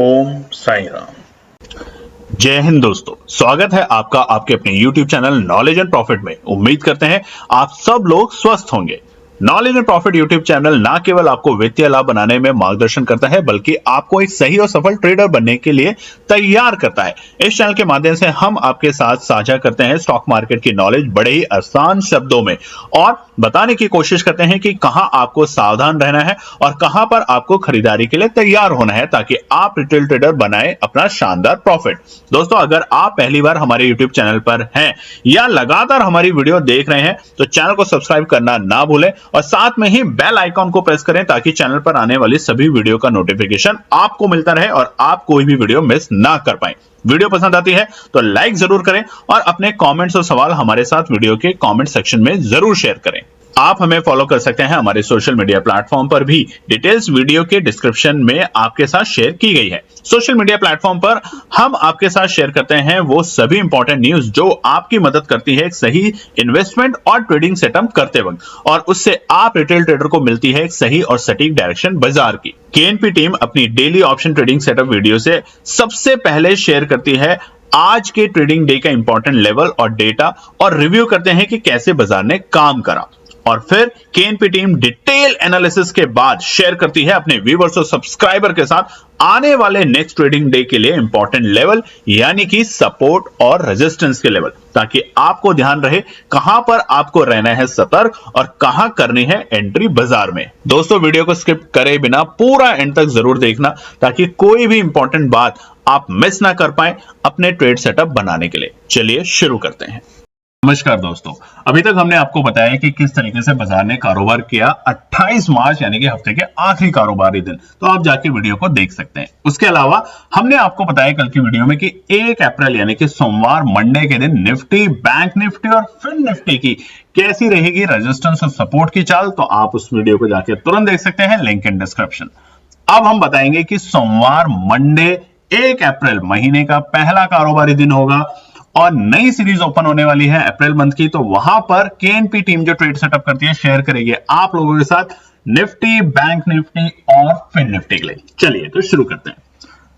ओम साई राम। जय हिंद दोस्तों, स्वागत है आपका आपके अपने YouTube channel knowledge and profit में। उम्मीद करते हैं आप सब लोग स्वस्थ होंगे। Knowledge and profit YouTube channel ना केवल आपको वित्तीय लाभ बनाने में मार्गदर्शन करता है, बल्कि आपको एक सही और सफल ट्रेडर बनने के लिए तैयार करता है। इस चैनल के माध्यम से हम आपके साथ साझा करते हैं स्टॉक मार्केट की नॉलेज बड़े ही आसान शब्दों में, और बताने की कोशिश करते हैं कि कहां आपको सावधान रहना है और कहां पर आपको खरीदारी के लिए तैयार होना है, ताकि आप रिटेल ट्रेडर बनाए अपना शानदार प्रॉफिट। दोस्तों, अगर आप पहली बार हमारे YouTube चैनल पर हैं या लगातार हमारी वीडियो देख रहे हैं तो चैनल को सब्सक्राइब करना ना भूलें और साथ में ही बेल आइकॉन को प्रेस करें, ताकि चैनल पर आने वाली सभी वीडियो का नोटिफिकेशन आपको मिलता रहे और आप कोई भी वीडियो मिस ना कर पाए। वीडियो पसंद आती है तो लाइक जरूर करें और अपने कमेंट्स और सवाल हमारे साथ वीडियो के कमेंट सेक्शन में जरूर शेयर करें। आप हमें फॉलो कर सकते हैं हमारे सोशल मीडिया प्लेटफॉर्म पर भी, डिटेल्स वीडियो के डिस्क्रिप्शन में आपके साथ शेयर की गई है। सोशल मीडिया प्लेटफॉर्म पर हम आपके साथ शेयर करते हैं वो सभी इंपॉर्टेंट न्यूज जो आपकी मदद करती है एक सही इन्वेस्टमेंट और ट्रेडिंग सेटअप करते वक्त, और उससे आप रिटेल ट्रेडर को मिलती है एक सही और सटीक डायरेक्शन बाजार की। केएनपी टीम अपनी daily option trading setup video से सबसे पहले शेयर करती है आज के ट्रेडिंग डे का इंपॉर्टेंट लेवल और डेटा, और रिव्यू करते हैं कि कैसे बाजार ने काम करा, और फिर केएनपी टीम डिटेल एनालिसिस के बाद शेयर करती है अपने व्यूअर्स और सब्सक्राइबर के साथ आने वाले नेक्स्ट ट्रेडिंग डे के लिए इंपॉर्टेंट लेवल, यानी कि सपोर्ट और रेजिस्टेंस के लेवल, ताकि आपको ध्यान रहे कहां पर आपको रहना है सतर्क और कहां करनी है एंट्री बाजार में। दोस्तों, वीडियो को स्किप करे बिना पूरा एंड तक जरूर देखना, ताकि कोई भी इंपॉर्टेंट बात आप मिस ना कर पाए अपने ट्रेड सेटअप बनाने के लिए। चलिए शुरू करते हैं। नमस्कार दोस्तों, अभी तक हमने आपको बताया कि किस तरीके से बाजार ने कारोबार किया 28 मार्च यानी कि हफ्ते के आखिरी कारोबारी दिन, तो आप जाके वीडियो को देख सकते हैं। उसके अलावा हमने आपको बताया कल की वीडियो में कि 1 अप्रैल यानी कि सोमवार मंडे के दिन निफ्टी, बैंक निफ्टी और फिन निफ्टी की कैसी रहेगी रेजिस्टेंस और सपोर्ट की चाल, तो आप उस वीडियो को जाके तुरंत देख सकते हैं, लिंक इन डिस्क्रिप्शन। अब हम बताएंगे कि सोमवार मंडे 1 अप्रैल महीने का पहला कारोबारी दिन होगा और नई सीरीज ओपन होने वाली है अप्रैल मंथ की, तो वहां पर केएनपी टीम जो ट्रेड सेटअप करती है शेयर करेगी आप लोगों के साथ निफ्टी, बैंक निफ्टी और फिन निफ्टी के लिए। चलिए तो शुरू करते हैं।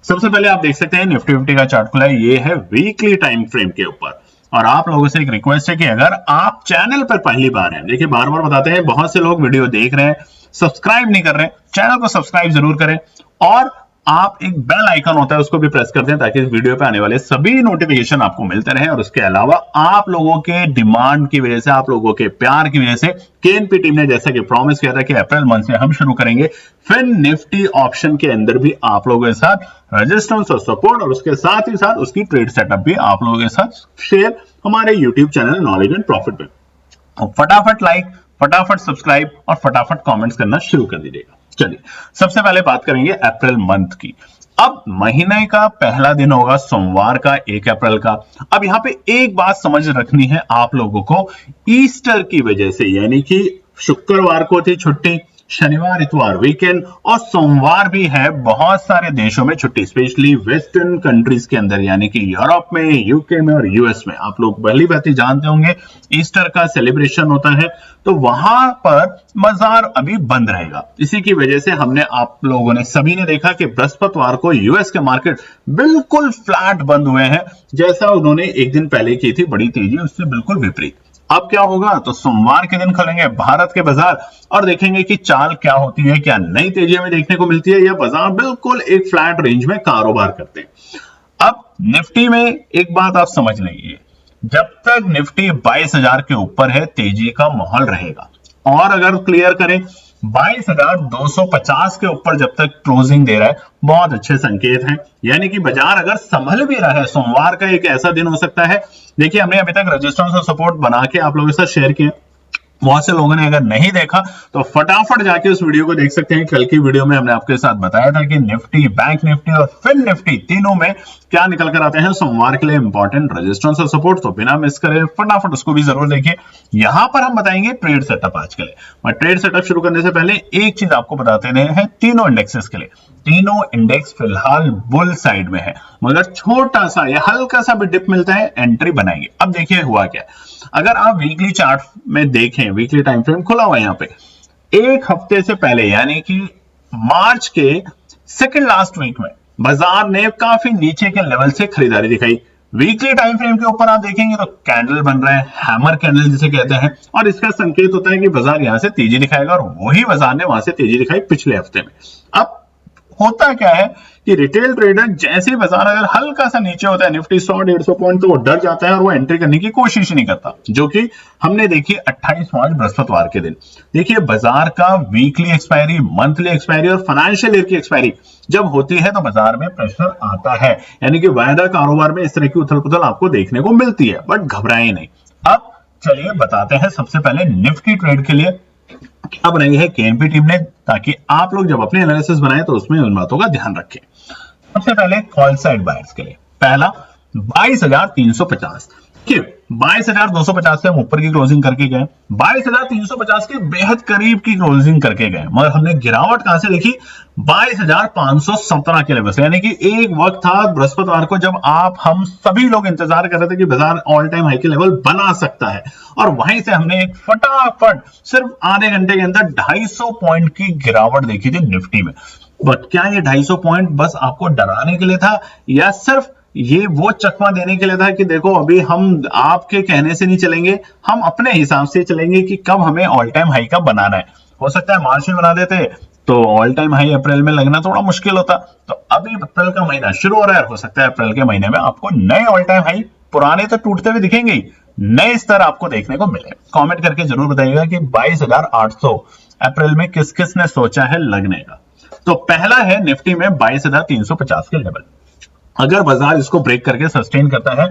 सबसे पहले आप देख सकते हैं निफ्टी फिफ्टी का चार्ट खुला है, ये है वीकली टाइम फ्रेम के ऊपर, और आप लोगों से एक रिक्वेस्ट है कि अगर आप चैनल पर पहली बार हैं, देखिए बार बार बताते हैं बहुत से लोग वीडियो देख रहे हैं सब्सक्राइब नहीं कर रहे हैं, चैनल को सब्सक्राइब जरूर करें और आप एक बेल आइकन होता है उसको भी प्रेस कर दें, ताकि इस वीडियो पे आने वाले सभी नोटिफिकेशन आपको मिलते रहे। और उसके अलावा आप लोगों के डिमांड की वजह से, आप लोगों के प्यार की वजह से केएनपी टीम ने जैसा कि प्रॉमिस किया था कि अप्रैल मंथ से हम शुरू करेंगे फिन निफ्टी ऑप्शन के अंदर भी आप लोगों के साथ रेजिस्टेंस और सपोर्ट, और उसके साथ ही साथ उसकी ट्रेड सेटअप भी आप लोगों के साथ शेयर हमारे YouTube channel knowledge and profit में। फटाफट लाइक, फटाफट सब्सक्राइब और फटाफट कमेंट्स करना शुरू कर दीजिएगा। चलिए सबसे पहले बात करेंगे अप्रैल मंथ की। अब महीने का पहला दिन होगा सोमवार का 1 अप्रैल का। अब यहां पे एक बात समझ रखनी है आप लोगों को, ईस्टर की वजह से, यानी कि शुक्रवार को थी छुट्टी, शनिवार इतवार वीकेंड और सोमवार भी है बहुत सारे देशों में छुट्टी, स्पेशली वेस्टर्न कंट्रीज के अंदर, यानी कि यूरोप में, यूके में और यूएस में। आप लोग पहली बात ही जानते होंगे ईस्टर का सेलिब्रेशन होता है, तो वहां पर बाजार अभी बंद रहेगा। इसी की वजह से हमने आप लोगों ने सभी ने देखा कि बृहस्पतिवार को यूएस के मार्केट बिल्कुल फ्लैट बंद हुए हैं, जैसा उन्होंने एक दिन पहले की थी, बड़ी तेजी, उससे बिल्कुल विपरीत। अब क्या होगा, तो सोमवार के दिन खुलेंगे भारत के बाजार और देखेंगे कि चाल क्या होती है, क्या नई तेजी हमें देखने को मिलती है या बाजार बिल्कुल एक फ्लैट रेंज में कारोबार करते हैं। अब निफ्टी में एक बात आप समझ लीजिए, जब तक निफ्टी 22,000 के ऊपर है तेजी का माहौल रहेगा, और अगर क्लियर करें 22,250 के ऊपर जब तक क्लोजिंग दे रहा है, बहुत अच्छे संकेत हैं, यानी कि बाजार अगर संभल भी रहा है, सोमवार का एक ऐसा दिन हो सकता है। देखिए हमने अभी तक रेजिस्टेंस और सपोर्ट बना के आप लोगों के साथ शेयर किया, बहुत से लोगों ने अगर नहीं देखा तो फटाफट जाके उस वीडियो को देख सकते हैं। कल की वीडियो में हमने आपके साथ बताया था कि निफ्टी, बैंक निफ्टी और फिन निफ्टी तीनों में क्या निकल कर आते हैं सोमवार के लिए इंपॉर्टेंट रेजिस्टेंस और सपोर्ट, तो बिना मिस करे फटाफट उसको भी जरूर देखिए। यहां पर हम बताएंगे ट्रेड सेटअप आज के लिए, और ट्रेड सेटअप शुरू करने से पहले एक चीज आपको बताते हैं, तीनों इंडेक्सेस के लिए, तीनों इंडेक्स फिलहाल बुल साइड में है, मगर छोटा सा या हल्का सा भी डिप मिलता है एंट्री बनाएंगे। अब देखिए हुआ क्या, अगर आप वीकली चार्ट में देखें, वीकली टाइम फ्रेम खुला हुआ है यहाँ पे, एक हफ्ते से पहले यानी कि मार्च के सेकंड लास्ट वीक में बाजार ने काफी नीचे के लेवल से खरीदारी दिखाई। वीकली टाइम फ्रेम के ऊपर आप देखेंगे तो कैंडल बन रहा है, हैमर कैंडल जिसे कहते हैं, और इसका संकेत होता है कि बाजार यहां से तेजी दिखाएगा, और वही बाजार ने वहां से तेजी दिखाई पिछले हफ्ते में। अब होता क्या है कि रिटेल ट्रेडर जैसे ही बाजार अगर हल्का सा नीचे होता है, निफ्टी 100-150 पॉइंट, तो वो डर जाता है और वो एंट्री करने की कोशिश नहीं करता, जो कि हमने देखी 28 मार्च बृहस्पतिवार के दिन। देखिए बाजार का वीकली एक्सपायरी, मंथली एक्सपायरी और फाइनेंशियल ईयर की एक्सपायरी जब होती है तो बाजार में प्रेशर आता है, यानी कि वायदा कारोबार में इस तरह की उथल पुथल आपको देखने को मिलती है, बट घबराएं नहीं। अब चलिए बताते हैं सबसे पहले निफ्टी ट्रेड के लिए क्या बनाई है केएनपी टीम ने, ताकि आप लोग जब अपने एनालिसिस बनाएं तो उसमें उन बातों का ध्यान रखें। सबसे पहले कॉल साइड बायर्स के लिए पहला 22,350, 22,250 से हम ऊपर की क्लोजिंग करके गए, 22,350 के बेहद करीब की क्लोजिंग करके गए, मगर हमने गिरावट कहां से देखी, 22,517 के लेवल से। यानी कि एक वक्त था बृहस्पतिवार को जब हम सभी लोग इंतजार कर रहे थे कि बाजार ऑल टाइम हाई के लेवल बना सकता है, और वहीं से हमने एक फटाफट सिर्फ आधे घंटे के अंदर 250 पॉइंट की गिरावट देखी थी निफ्टी में। बट क्या ये 250 पॉइंट बस आपको डराने के लिए था, या सिर्फ ये वो चकमा देने के लिए था कि देखो अभी हम आपके कहने से नहीं चलेंगे, हम अपने हिसाब से चलेंगे कि कब हमें ऑल टाइम हाई का बनाना है। हो सकता है मार्च में बना देते तो ऑल टाइम हाई अप्रैल में लगना थोड़ा मुश्किल होता। तो अभी अप्रैल का महीना शुरू हो रहा है, हो सकता है अप्रैल के महीने में आपको नए ऑल टाइम हाई, पुराने तो टूटते हुए दिखेंगे ही, नए स्तर आपको देखने को मिले। कमेंट करके जरूर बताइएगा कि 22,800 अप्रैल में किस किस ने सोचा है लगने का। तो पहला है निफ्टी में 22,350 के लेवल। अगर बाजार इसको ब्रेक करके सस्टेन करता है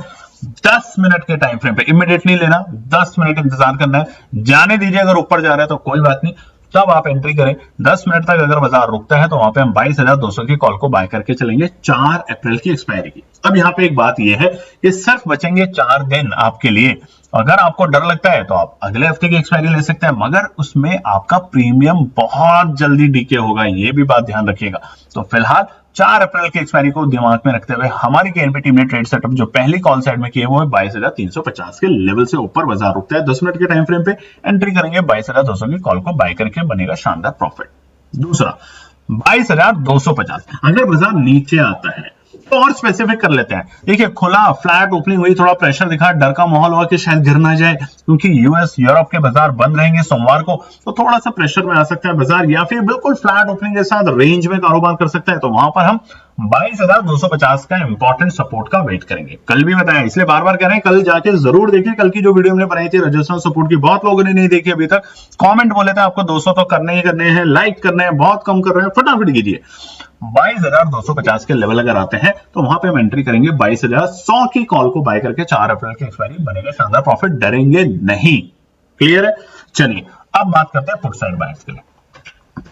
10 मिनट के टाइम फ्रेम पे, इमीडिएट नहीं लेना, 10 मिनट इंतजार करना है, जाने दीजिए, अगर ऊपर जा रहा है तो कोई बात नहीं, तब आप एंट्री करें। 10 मिनट तक अगर बाजार रुकता है तो वहां पे हम 22,200 की कॉल को बाय करके चलेंगे 4 अप्रैल की एक्सपायरी की। अब यहाँ पे एक बात यह है कि सिर्फ बचेंगे 4 दिन आपके लिए। अगर आपको डर लगता है तो आप अगले हफ्ते की एक्सपायरी ले सकते हैं, मगर उसमें आपका प्रीमियम बहुत जल्दी डीके होगा, ये भी बात ध्यान रखिएगा। तो फिलहाल 4 अप्रैल की एक्सपायरी को दिमाग में रखते हुए हमारी केएनपी टीम ने ट्रेड सेटअप जो पहली कॉल साइड में किए वो है 22,350 के लेवल से ऊपर बाजार रुकता है 10 मिनट के टाइम फ्रेम पे, एंट्री करेंगे 22,200 की कॉल को बाय करके, बनेगा शानदार प्रॉफिट। दूसरा 22,250, अगर बाजार नीचे आता है तो और स्पेसिफिक कर लेते हैं। देखिए खुला फ्लैट ओपनिंग हुई, थोड़ा प्रेशर दिखा, डर का माहौल हुआ कि शायद गिर ना जाए, क्योंकि यूएस यूरोप के बाजार बंद रहेंगे सोमवार को, तो थोड़ा सा प्रेशर में आ सकता है बाजार, या फिर बिल्कुल फ्लैट ओपनिंग के साथ रेंज में कारोबार कर सकता है। तो वहां पर हम 22,250 का इंपॉर्टेंट सपोर्ट का वेट करेंगे। कल भी बताया, इसलिए बार बार कह रहे हैं कल जाके जरूर देखिए, कल की जो वीडियो हमने बनाई थी रेजिस्टेंस सपोर्ट की, बहुत लोगों ने नहीं देखी अभी तक, कमेंट बोले थे आपको 200 तो करने ही करने हैं, लाइक करने हैं, बहुत कम कर रहे हैं, फटाफट कीजिए। 22,250 के लेवल अगर आते हैं तो वहां पे हम एंट्री करेंगे 22,100 की कॉल को बाय करके, 4 अप्रैल की एक्सपायरी, बनेगा शानदार प्रॉफिट, डरेंगे नहीं। क्लियर है? चलिए अब बात करते हैं पुट साइड बायर्स के लिए।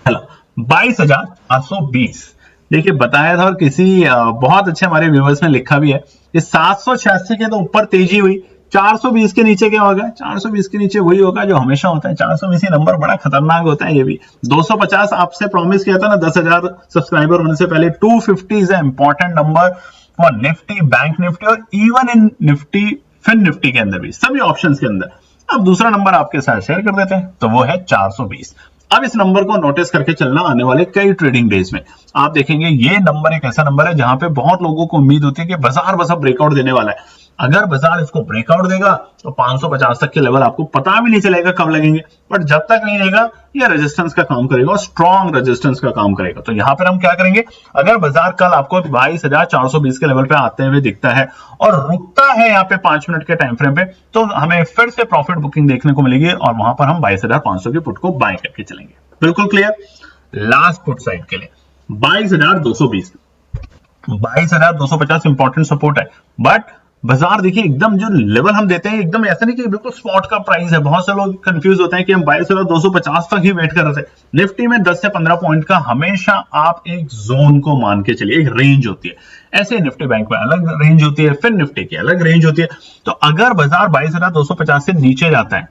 हेलो 22,820, देखिए बताया था और किसी बहुत अच्छे हमारे व्यूअर्स ने लिखा भी है कि 786 के तो ऊपर तेजी हुई, 420 के नीचे क्या होगा? 420 के नीचे वही होगा जो हमेशा होता है, 420 नंबर बड़ा खतरनाक होता है। ये भी 250 आपसे प्रॉमिस किया था ना 10,000 सब्सक्राइबर होने से पहले, 250 is important number for Nifty, bank Nifty और even in Nifty, Fin Nifty के अंदर भी, सभी ऑप्शंस के अंदर। अब दूसरा नंबर आपके साथ शेयर कर देते हैं, तो वो है 420। अब इस नंबर को नोटिस करके चलना, आने वाले कई ट्रेडिंग डेज में आप देखेंगे ये नंबर एक ऐसा नंबर है जहां पे बहुत लोगों को उम्मीद होती है कि बाजार बस अब ब्रेकआउट देने वाला है। अगर बाजार इसको ब्रेकआउट देगा तो 550 तक के लेवल आपको पता भी नहीं चलेगा कब लगेंगे, बट जब तक नहीं लेगा ये रेजिस्टेंस का काम करेगा, स्ट्रॉन्ग रेजिस्टेंस का काम करेगा। तो यहां पर हम क्या करेंगे, अगर बाजार कल आपको 22,420 के लेवल पे आते हुए दिखता है और रुकता है यहाँ पे 5 मिनट के टाइम फ्रेम पे, तो हमें फिर से प्रॉफिट बुकिंग देखने को मिलेगी और वहां पर हम 22,500 की पुट को बाय करके चलेंगे। बिल्कुल क्लियर? लास्ट पुट साइड के लिए 22,220, 22,250 इंपॉर्टेंट सपोर्ट है, बट बाजार देखिए एकदम जो लेवल हम देते हैं एकदम ऐसा नहीं कि बिल्कुल स्पॉट का प्राइस है। बहुत से लोग कंफ्यूज होते हैं कि हम 22,250 तक ही वेट कर रहे थे। निफ्टी में 10 से 15 पॉइंट का हमेशा आप एक जोन को मान के चलिए, एक रेंज होती है। ऐसे निफ्टी बैंक में अलग रेंज होती है, फिर निफ्टी की अलग रेंज होती है। तो अगर बाजार 22,250 से नीचे जाता है,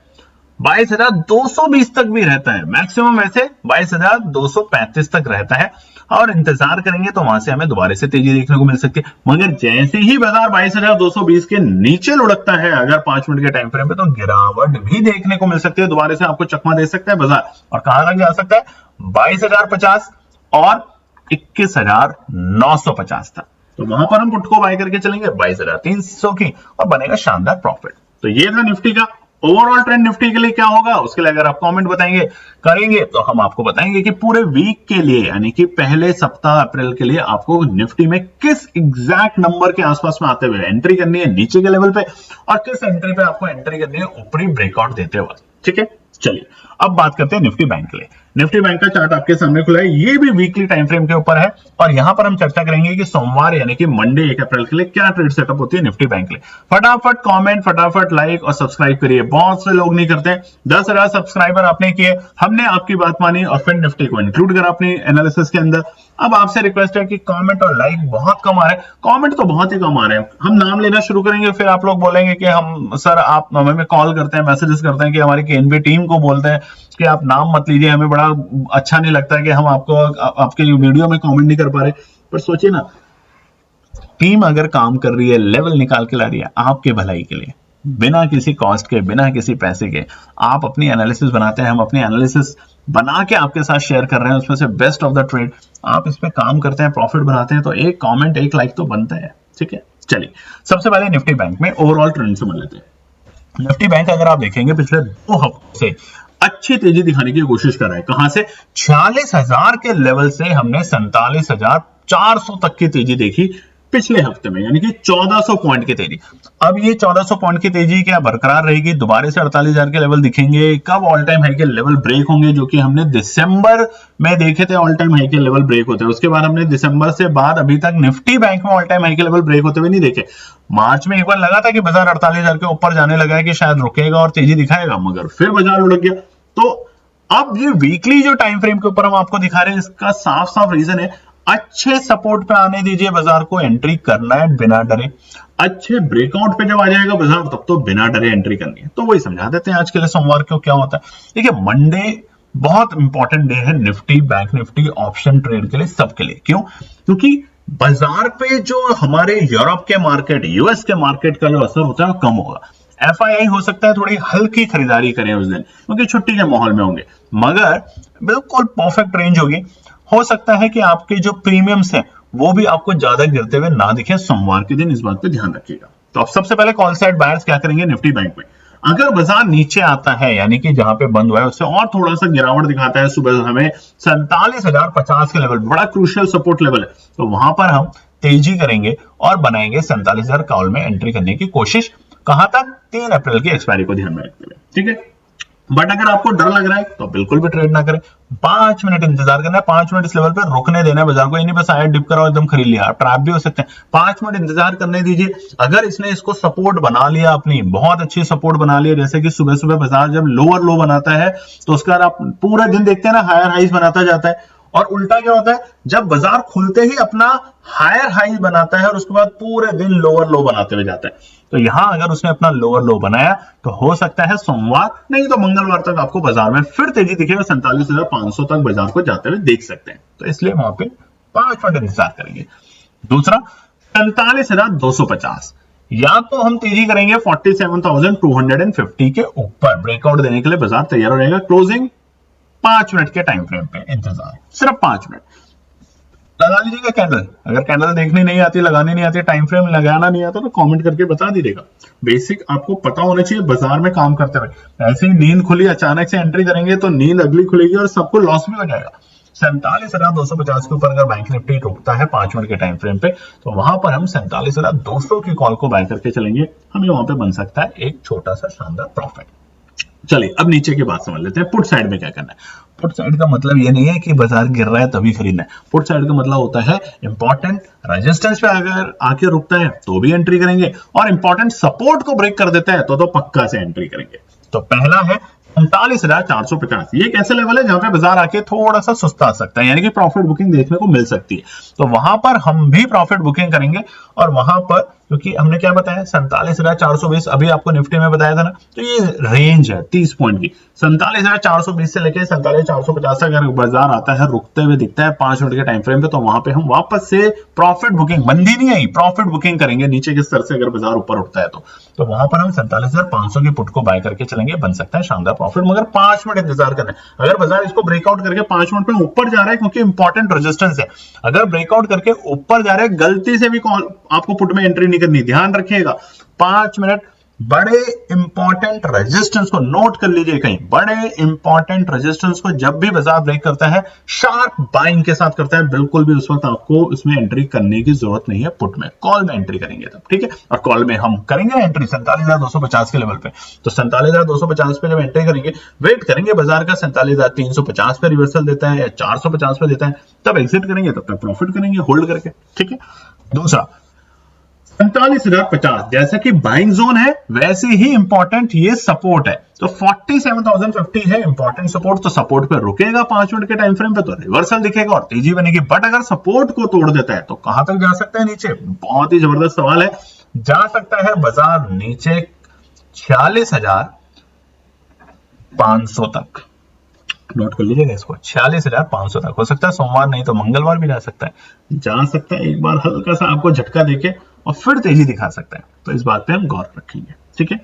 22,220 तक भी रहता है, मैक्सिमम वैसे 22,235 तक रहता है, और इंतजार करेंगे तो वहां से हमें दोबारा से तेजी देखने को मिल सकती है। मगर जैसे ही बाजार 22,220 के नीचे लुढ़कता है अगर 5 मिनट के टाइम फ्रेम पे, तो गिरावट भी देखने को मिल सकती है, दोबारा से आपको चकमा दे सकता है बाजार, और कहां तक जा सकता है 22,050 और 21,950 था। तो वहां पर हम पुट को बाय करके चलेंगे 22,300 की और बनेगा शानदार प्रॉफिट। तो ये था निफ्टी का ओवरऑल ट्रेंड। निफ्टी के लिए क्या होगा उसके लिए अगर आप कमेंट बताएंगे करेंगे तो हम आपको बताएंगे कि पूरे वीक के लिए यानी कि पहले सप्ताह अप्रैल के लिए आपको निफ्टी में किस एग्जैक्ट नंबर के आसपास में आते हुए एंट्री करनी है नीचे के लेवल पे और किस एंट्री पे आपको एंट्री करनी है ऊपरी ब्रेकआउट देते हुए। ठीक है, चलिए अब बात करते हैं निफ्टी बैंक के लिए। निफ्टी बैंक का चार्ट आपके सामने खुला है, ये भी वीकली टाइम फ्रेम के ऊपर है और यहां पर हम चर्चा करेंगे कि सोमवार यानी कि मंडे 1 अप्रैल के लिए क्या ट्रेड सेटअप होती है निफ्टी बैंक के लिए। फटाफट कमेंट, फटाफट लाइक और सब्सक्राइब करिए, बहुत से लोग नहीं करते। 10,000 सब्सक्राइबर आपने किए, हमने आपकी बात मानी और फिर निफ्टी को इंक्लूड करा अपनी एनालिसिस के अंदर। अब आपसे रिक्वेस्ट है कि कमेंट और लाइक बहुत कम आ रहे हैं, कमेंट तो बहुत ही कम आ रहे हैं। हम नाम लेना शुरू करेंगे फिर आप लोग बोलेंगे कि हम सर आप हमें कॉल करते हैं, मैसेजेस करते हैं कि हमारी केएनबी टीम को बोलते हैं कि आप नाम मत लीजिए, हमें बड़ा अच्छा नहीं लगता है कि हम आपको आपके वीडियो में कमेंट नहीं कर पा रहे। पर सोचिए ना, टीम अगर काम कर रही है, लेवल निकाल के ला रही है आपके भलाई के लिए, बिना किसी कॉस्ट के, बिना किसी पैसे के आप अपनी एनालिसिस बनाते हैं, हम अपनी एनालिसिस बना के आपके साथ शेयर कर रहे हैं, उसमें से बेस्ट ऑफ द ट्रेड आप इस पे काम करते हैं, प्रॉफिट बनाते हैं, तो एक कमेंट एक लाइक तो बनता है। ठीक है, चलिए सबसे पहले निफ्टी बैंक में ओवरऑल ट्रेंड समझ लेते हैं। निफ्टी बैंक अगर आप देखेंगे पिछले 2 हफ्ते से अच्छी तेजी दिखाने की कोशिश कर रहा है। कहां से? 46,000 के लेवल से हमने 47,400 तक की तेजी देखी पिछले हफ्ते में, यानी कि 1400 पॉइंट की तेजी। अब ये 1400 पॉइंट की तेजी क्या बरकरार रहेगी? दोबारा से 48,000 के लेवल दिखेंगे? कब ऑल टाइम हाई के लेवल ब्रेक होंगे, जो कि हमने दिसंबर में देखे थे ऑल टाइम हाई के लेवल ब्रेक होते हैं। उसके बाद हमने दिसंबर से बाद अभी तक निफ्टी बैंक में ऑल टाइम हाई के लेवल ब्रेक होते हुए नहीं देखे। मार्च में एक बार लगा था कि बाजार 48,000 के ऊपर जाने लगा है कि शायद रुकेगा और तेजी दिखाएगा, मगर फिर बाजार उड़ गया। तो अब ये वीकली जो टाइम फ्रेम के ऊपर हम आपको दिखा रहे हैं, इसका साफ साफ रीजन है अच्छे सपोर्ट पे आने दीजिए बाजार को, एंट्री करना है बिना डरे। अच्छे ब्रेकआउट पे जब आ जाएगा बाजार तब तो बिना डरे एंट्री करनी है। तो वही समझा देते हैं आज के लिए सोमवार को क्या होता है। देखिए मंडे बहुत इंपॉर्टेंट डे है Nifty bank Nifty option trade के लिए, सबके लिए। क्यों? क्योंकि बाजार पे जो हमारे यूरोप के मार्केट, यूएस के मार्केट का जो असर होता है वो कम होगा। एफआईआई हो सकता है थोड़ी हल्की खरीदारी करें उस दिन क्योंकि छुट्टी के माहौल में होंगे, मगर बिल्कुल परफेक्ट रेंज होगी। हो सकता है कि आपके जो प्रीमियम्स हैं वो भी आपको ज्यादा गिरते हुए ना दिखे सोमवार के दिन, इस बात पे ध्यान रखिएगा। तो अब सबसे पहले कॉल साइड बायर्स क्या करेंगे निफ्टी बैंक में? अगर बाजार नीचे आता है यानी कि जहां पे बंद हुआ है उससे और थोड़ा सा गिरावट दिखाता है, सुबह हमें 47,050 के लेवल बड़ा क्रूशियल सपोर्ट लेवल है, तो वहां पर हम तेजी करेंगे और बनाएंगे 47,000 कॉल में एंट्री करने की कोशिश। कहां तक? 3 अप्रैल की एक्सपायरी को ध्यान में रखते हुए। ठीक है, बट अगर आपको डर लग रहा है तो बिल्कुल भी ट्रेड ना करें, 5 मिनट इंतजार करना है, 5 मिनट इस लेवल पे रुकने देना है बाजार को। ये नहीं बस आया डिप कराओ एकदम खरीद लिया, आप ट्रैप भी हो सकते हैं। 5 मिनट इंतजार करने दीजिए। अगर इसने इसको सपोर्ट बना लिया, अपनी बहुत अच्छी सपोर्ट बना लिया, जैसे कि सुबह सुबह बाजार जब लोअर लो बनाता है तो उसके बाद आप पूरा दिन देखते हैं ना हायर हाइज बनाता जाता है, और उल्टा क्या होता है जब बाजार खुलते ही अपना हायर हाई बनाता है और उसके बाद पूरे दिन लोअर लो बनाते हुए जाता है। तो यहां अगर उसने अपना लोअर लो बनाया तो हो सकता है सोमवार नहीं तो मंगलवार तक आपको बाजार में फिर तेजी दिखेगा, 47,500 तक बाजार को जाते हुए देख सकते हैं। तो इसलिए वहां पे 5 मिनट इंतजार करेंगे। दूसरा 47,250, या तो हम तेजी करेंगे 47,250 के ऊपर, ब्रेकआउट देने के लिए बाजार तैयार हो जाएगा। क्लोजिंग 5 मिनट के टाइम फ्रेम पे इंतजार, सिर्फ 5 मिनट लगा लीजिएगा कैंडल। अगर कैंडल देखनी नहीं आती, लगानी नहीं आती, टाइम फ्रेम लगाना नहीं आता तो कमेंट करके बता दीजिएगा। बेसिक आपको पता होना चाहिए बाजार में काम करते हुए। ऐसे ही नींद खुली अचानक से एंट्री करेंगे तो नींद अगली खुलेगी और सबको लॉस भी हो जाएगा। 47,250 के ऊपर अगर बैंक निफ्टी रुकता है 5 मिनट के टाइम फ्रेम पे तो वहां पर हम 47,200 की कॉल को बाय करके चलेंगे, हमें वहां पे बन सकता है एक छोटा सा शानदार प्रॉफिट। चलिए अब नीचे की बात समझ लेते हैं। पुट साइड में क्या करना है? पुट साइड का मतलब ये नहीं है कि बाजार गिर रहा है तभी खरीदना है। पुट साइड का मतलब होता है इंपॉर्टेंट रेजिस्टेंस पे अगर आके रुकता है तो भी एंट्री करेंगे, और इंपॉर्टेंट सपोर्ट को ब्रेक कर देता है तो पक्का से एंट्री करेंगे। तो पहला है 39,450। ये एक ऐसे लेवल है जहां पे बाजार आके थोड़ा सा सुस्ता सकता है, यानी कि प्रॉफिट बुकिंग देखने को मिल सकती है। तो वहां पर हम भी प्रॉफिट बुकिंग करेंगे और वहां पर क्योंकि हमने क्या बताया 47,420 अभी आपको निफ्टी में बताया था ना, तो ये रेंज है 30 पॉइंट की। 47,420 से लेके 47,450 तक अगर बाजार आता है रुकते हुए दिखता है 5 मिनट के टाइम फ्रेम पे, तो वहां पे हम वापस से प्रॉफिट बुकिंग, मंदी नहीं आई, प्रॉफिट बुकिंग करेंगे नीचे के स्तर से अगर बाजार ऊपर उठता है तो वहां पर हम 47,500 की पुट को बाय करके चलेंगे, बन सकता है शानदार प्रॉफिट, मगर 5 मिनट इंतजार करना है। अगर बाजार इसको ब्रेकआउट करके 5 मिनट में ऊपर जा रहा है, क्योंकि इंपॉर्टेंट रेजिस्टेंस है, अगर ब्रेकआउट करके ऊपर जा रहा है, गलती से भी आपको पुट में एंट्री नहीं करनी, ध्यान रखिएगा। 5 मिनट बड़े इंपॉर्टेंट रेजिस्टेंस को नोट कर लीजिए, कहीं बड़े इंपॉर्टेंट रेजिस्टेंस को जब भी बाजार ब्रेक करता है शार्प बाइंग के साथ करता है, बिल्कुल भी उस वक्त आपको इसमें एंट्री करने की जरूरत नहीं है, पुट में कॉल में एंट्री करेंगे तब, ठीक है। और कॉल में हम करेंगे एंट्री 47,250 के लेवल पे, तो 47,250 पे जब एंट्री करेंगे, वेट करेंगे बाजार का 47,350 पे रिवर्सल देता है या 450 पे देता है, तब एग्जिट करेंगे, तब तक प्रॉफिट करेंगे होल्ड करके, ठीक है। दूसरा 47,050 जैसा कि बाइंग जोन है, वैसे ही इंपॉर्टेंट ये सपोर्ट है, तो 47,050 है इंपॉर्टेंट सपोर्ट, तो सपोर्ट पे रुकेगा 5 मिनट के टाइम फ्रेम पे, तो रिवर्सल दिखेगा और तेजी बनेगी। बट अगर सपोर्ट को तोड़ देता है तो कहां तक जा सकता है नीचे, बहुत ही जबरदस्त सवाल है। जा सकता है बाजार नीचे 46,500 तक, नोट कर लीजिएगा इसको, 46,500 तक हो सकता है, सोमवार नहीं तो मंगलवार भी जा सकता है, जा सकता है एक बार हल्का सा आपको झटका देके और फिर तेजी दिखा सकता है, तो इस बात पे हम गौर रखेंगे, ठीक है।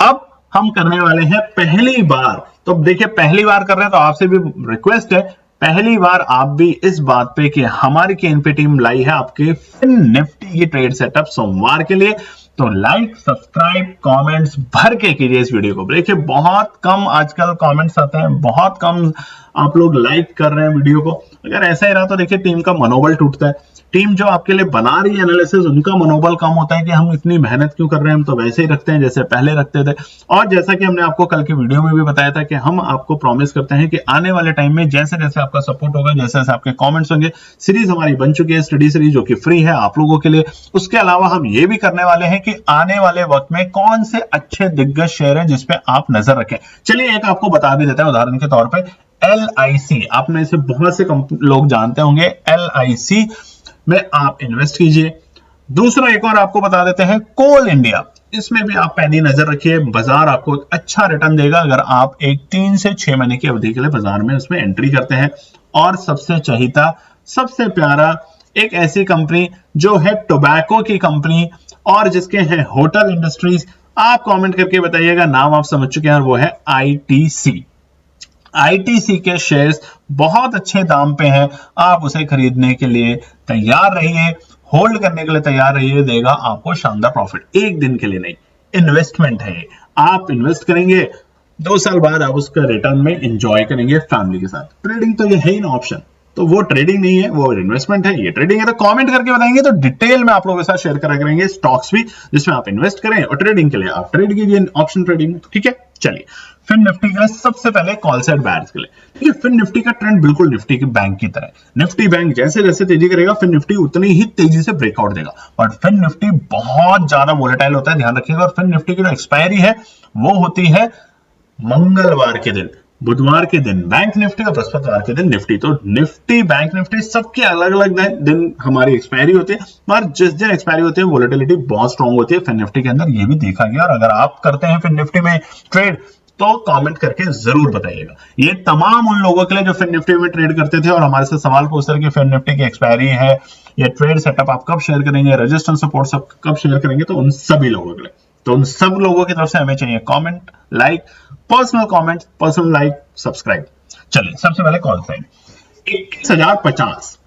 अब हम करने वाले हैं पहली बार, तो देखिए पहली बार कर रहे हैं तो आपसे भी रिक्वेस्ट है, पहली बार आप भी इस बात पे कि हमारी केएनपी टीम लाई है आपके फिन निफ्टी की ट्रेड सेटअप सोमवार के लिए, तो लाइक सब्सक्राइब कमेंट्स भर के कीजिए इस वीडियो को। देखिए बहुत कम आजकल कमेंट्स आते हैं, बहुत कम आप लोग लाइक कर रहे हैं वीडियो को, अगर ऐसा ही रहा तो देखिए टीम का मनोबल टूटता है, टीम जो आपके लिए बना रही है एनालिसिस उनका मनोबल कम होता है कि हम इतनी मेहनत क्यों कर रहे हैं, हम तो वैसे ही रखते हैं जैसे पहले रखते थे। और जैसा कि हमने आपको कल की वीडियो में भी बताया था कि हम आपको प्रॉमिस करते हैं कि आने वाले टाइम में जैसे जैसे आपका सपोर्ट होगा, जैसे जैसे आपके कमेंट्स होंगे, सीरीज हमारी बन चुकी है स्टडी सीरीज जो कि फ्री है आप लोगों के लिए। उसके अलावा हम ये भी करने वाले हैं कि आने वाले वक्त में कौन से अच्छे दिग्गज शेयर है जिसपे आप नजर रखें। चलिए एक आपको बता भी देता है उदाहरण के तौर पर, LIC, आप में से बहुत से लोग जानते होंगे, LIC में आप इन्वेस्ट कीजिए। दूसरा एक और आपको बता देते हैं, कोल इंडिया, इसमें भी आप पैनी नजर रखिए, बाजार आपको अच्छा रिटर्न देगा अगर आप एक 3 से 6 महीने की अवधि के लिए बाजार में उसमें एंट्री करते हैं। और सबसे चहीता, सबसे प्यारा, एक ऐसी कंपनी जो है टोबैको की कंपनी और जिसके हैं होटल इंडस्ट्रीज, आप कमेंट करके बताइएगा, नाम आप समझ चुके हैं, और वो है ITC। ITC के शेयर्स बहुत अच्छे दाम पे हैं, आप उसे खरीदने के लिए तैयार रहिए, होल्ड करने के लिए तैयार रहिए, देगा आपको शानदार प्रॉफिट, एक दिन के लिए नहीं, इन्वेस्टमेंट है, आप इन्वेस्ट करेंगे 2 साल बाद आप उसका रिटर्न में एंजॉय करेंगे फैमिली के साथ। ट्रेडिंग तो ये है ही ना ऑप्शन, तो वो ट्रेडिंग नहीं है, वो इन्वेस्टमेंट है, ये ट्रेडिंग है। तो कमेंट करके बताएंगे तो डिटेल में आप लोगों के साथ शेयर करा करेंगे स्टॉक्स भी जिसमें आप इन्वेस्ट करें, और ट्रेडिंग के लिए आप ट्रेड कीजिए ऑप्शन ट्रेडिंग, ठीक है। चलिए फिर निफ्टी का सबसे पहले कॉल साइड बायर्स के लिए, ठीक है। फिर निफ्टी का ट्रेंड बिल्कुल निफ्टी के बैंक की तरह है, निफ्टी बैंक जैसे जैसे तेजी करेगा फिर निफ्टी उतनी ही तेजी से ब्रेकआउट देगा, और फिर निफ्टी बहुत ज्यादा वोलेटाइल होता है, ध्यान रखिएगा। और फिर निफ्टी की जो एक्सपायरी है वो होती है मंगलवार के दिन, बुधवार के दिन बैंक निफ्टी और बृहस्पतिवार के दिन निफ्टी। तो निफ्टी बैंक निफ्टी सबके अलग अलग दिन हमारी एक्सपायरी होती है, पर जिस दिन एक्सपायरी होती है वोलेटिलिटी बहुत स्ट्रांग होती है फिर निफ्टी के अंदर, ये भी देखा गया। और अगर आप करते हैं फिर निफ्टी में ट्रेड तो कमेंट करके जरूर बताइएगा। ये तमाम उन लोगों के लिए जो फिर निफ्टी में ट्रेड करते थे और हमारे से सवाल पूछते थे कि फिर निफ्टी की एक्सपायरी है, ये ट्रेड सेटअप आप कब शेयर करेंगे, रेजिस्टेंस सपोर्ट सब कब शेयर करेंगे, तो उन सभी लोगों के लिए, तो उन सब लोगों की तरफ से हमें चाहिए comment, like, personal comment, personal like, subscribe. चलिए सबसे पहले कॉल साइड 21,050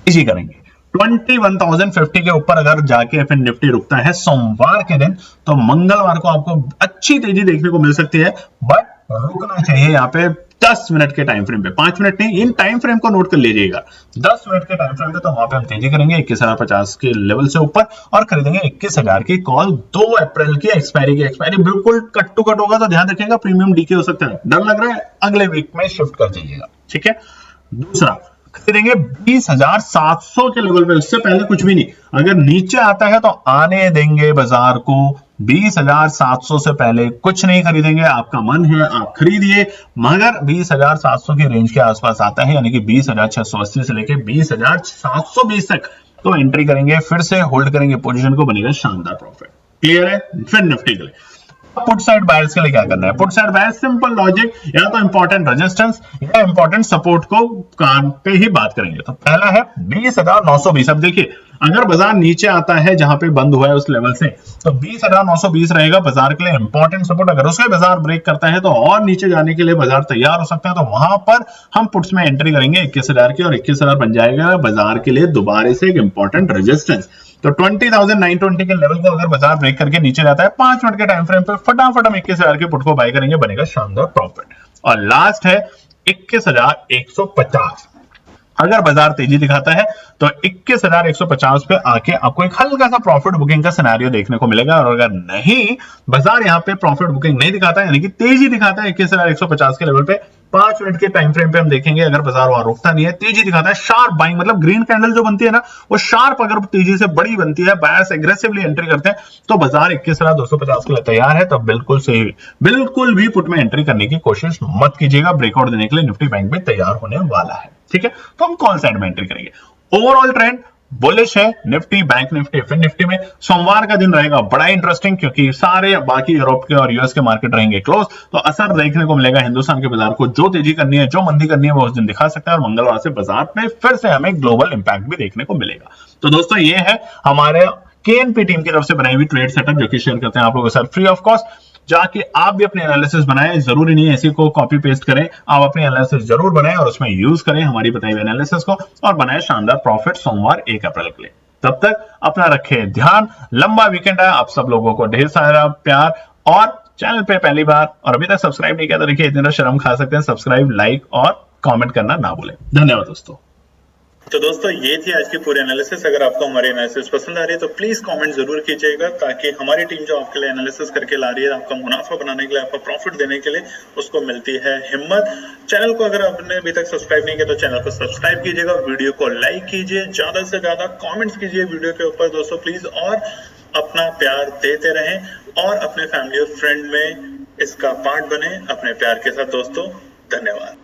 इसी करेंगे, 21,050 के ऊपर अगर जाके फिर निफ्टी रुकता है सोमवार के दिन, तो मंगलवार को आपको अच्छी तेजी देखने को मिल सकती है, बट रुकना चाहिए यहाँ पे 10 मिनट के टाइम फ्रेम पे, 5 मिनट नहीं, इन टाइम फ्रेम को नोट कर लीजिएगा। 10 मिनट के टाइम फ्रेम पे तो वहां पे हम तेजी करेंगे 21,050 के लेवल से ऊपर और खरीदेंगे 21,000 की कॉल 2 अप्रैल की एक्सपायरी की। एक्सपायरी बिल्कुल कट टू कट होगा तो ध्यान रखिएगा, प्रीमियम डीके हो सकता है, डर लग रहा है अगले वीक में शिफ्ट कर दीजिएगा, ठीक है। दूसरा खरीदेंगे 20,700 के लेवल पे, उससे पहले कुछ भी नहीं, अगर नीचे आता है तो आने देंगे बाजार को, 20,700 से पहले कुछ नहीं खरीदेंगे। आपका मन है आप खरीदिए, मगर 20,700 की रेंज के आसपास आता है, यानी कि 20,680 से लेके 20,720 तक तो एंट्री करेंगे, फिर से होल्ड करेंगे पोजीशन को, बनेगा शानदार प्रॉफिट। क्लियर है? फिर निफ्टी के लिए पुट साइड बायर्स के लिए क्या करना है? Put side buyers simple logic, या तो इंपॉर्टेंट रेजिस्टेंस या इंपॉर्टेंट सपोर्ट को कान पे ही बात करेंगे। तो पहला है 20,920। अब देखिए अगर बाजार नीचे आता है जहां पे बंद हुआ है उस लेवल से, तो 20,920 रहेगा बाजार के लिए इंपॉर्टेंट सपोर्ट। अगर उसके बाजार ब्रेक करता है तो और नीचे जाने के लिए बाजार तैयार हो सकता है, तो वहां पर हम पुट्स में एंट्री करेंगे 21,000 की, और 21,000 बन जाएगा बाजार के लिए दोबारा से एक इंपॉर्टेंट रेजिस्टेंस। तो 20,920 के लेवल को अगर बाजार ब्रेक करके नीचे जाता है 5 मिनट के टाइम फ्रेम पे, फटाफट हम 21,000 के पुट को बाय करेंगे, बनेगा शानदार प्रॉफिट। और लास्ट है 21,150। अगर बाजार तेजी दिखाता है तो 21,150 पे आके आपको एक हल्का सा प्रॉफिट बुकिंग का सिनेरियो देखने को मिलेगा। और अगर नहीं, बाजार यहाँ पे प्रॉफिट बुकिंग नहीं दिखाता है, यानी कि तेजी दिखाता है 21,150 के लेवल पे, 5 मिनट के टाइम फ्रेम पे हम देखेंगे अगर बाजार वहां रुकता नहीं है, तेजी दिखाता है, शार्प बाइंग, मतलब ग्रीन कैंडल जो बनती है ना, वो शार्प अगर तेजी से बड़ी बनती है, बायर्स एग्रेसिवली एंट्री करते हैं, तो बाजार 21,250 के लिए तैयार है। तो बिल्कुल सही, बिल्कुल भी पुट में एंट्री करने की कोशिश मत कीजिएगा, ब्रेकआउट देने के लिए निफ्टी बैंक में तैयार होने वाला है। ठीक है, तो हम कॉल साइड में एंट्री करेंगे। ओवरऑल ट्रेंड बुलिश है निफ्टी, बैंक निफ्टी, फिर निफ्टी में सोमवार का दिन रहेगा बड़ा इंटरेस्टिंग, क्योंकि सारे बाकी यूरोप के और यूएस के मार्केट रहेंगे क्लोज, तो असर देखने को मिलेगा हिंदुस्तान के बाजार को। जो तेजी करनी है, जो मंदी करनी है, वो उस दिन दिखा सकता है, और मंगलवार से बाजार में फिर से हमें ग्लोबल इंपैक्ट भी देखने को मिलेगा। तो दोस्तों ये है हमारे केएनपी टीम की तरफ से बनाई हुई ट्रेड सेटअप, जो कि शेयर करते हैं आप लोगों के साथ फ्री ऑफ कॉस्ट। जाके आप भी अपने एनालिसिस बनाएं, जरूरी नहीं है इसी को कॉपी पेस्ट करें, आप अपने एनालिसिस जरूर बनाएं और उसमें यूज करें हमारी बताई हुई एनालिसिस को, और बनाएं शानदार प्रॉफिट सोमवार 1 अप्रैल के लिए। तब तक अपना रखें ध्यान, लंबा वीकेंड है, आप सब लोगों को ढेर सारा प्यार। और चैनल पे पहली बार और अभी तक सब्सक्राइब नहीं किया तो देखिए इतना शर्म खा सकते हैं, सब्सक्राइब, लाइक और कमेंट करना ना भूलें। धन्यवाद दोस्तों। तो दोस्तों ये थी आज की पूरी एनालिसिस। अगर आपको हमारी एनालिसिस पसंद आ रही है तो प्लीज कमेंट जरूर कीजिएगा, ताकि हमारी टीम जो आपके लिए एनालिसिस करके ला रही है, आपका मुनाफा बनाने के लिए, आपका प्रॉफिट देने के लिए, उसको मिलती है हिम्मत। चैनल को अगर आपने अभी तक सब्सक्राइब नहीं किया तो चैनल को सब्सक्राइब कीजिएगा, वीडियो को लाइक कीजिए, ज्यादा से ज्यादा कॉमेंट्स कीजिए वीडियो के ऊपर दोस्तों प्लीज, और अपना प्यार देते रहें और अपने फैमिली और फ्रेंड में इसका पार्ट बने अपने प्यार के साथ दोस्तों। धन्यवाद।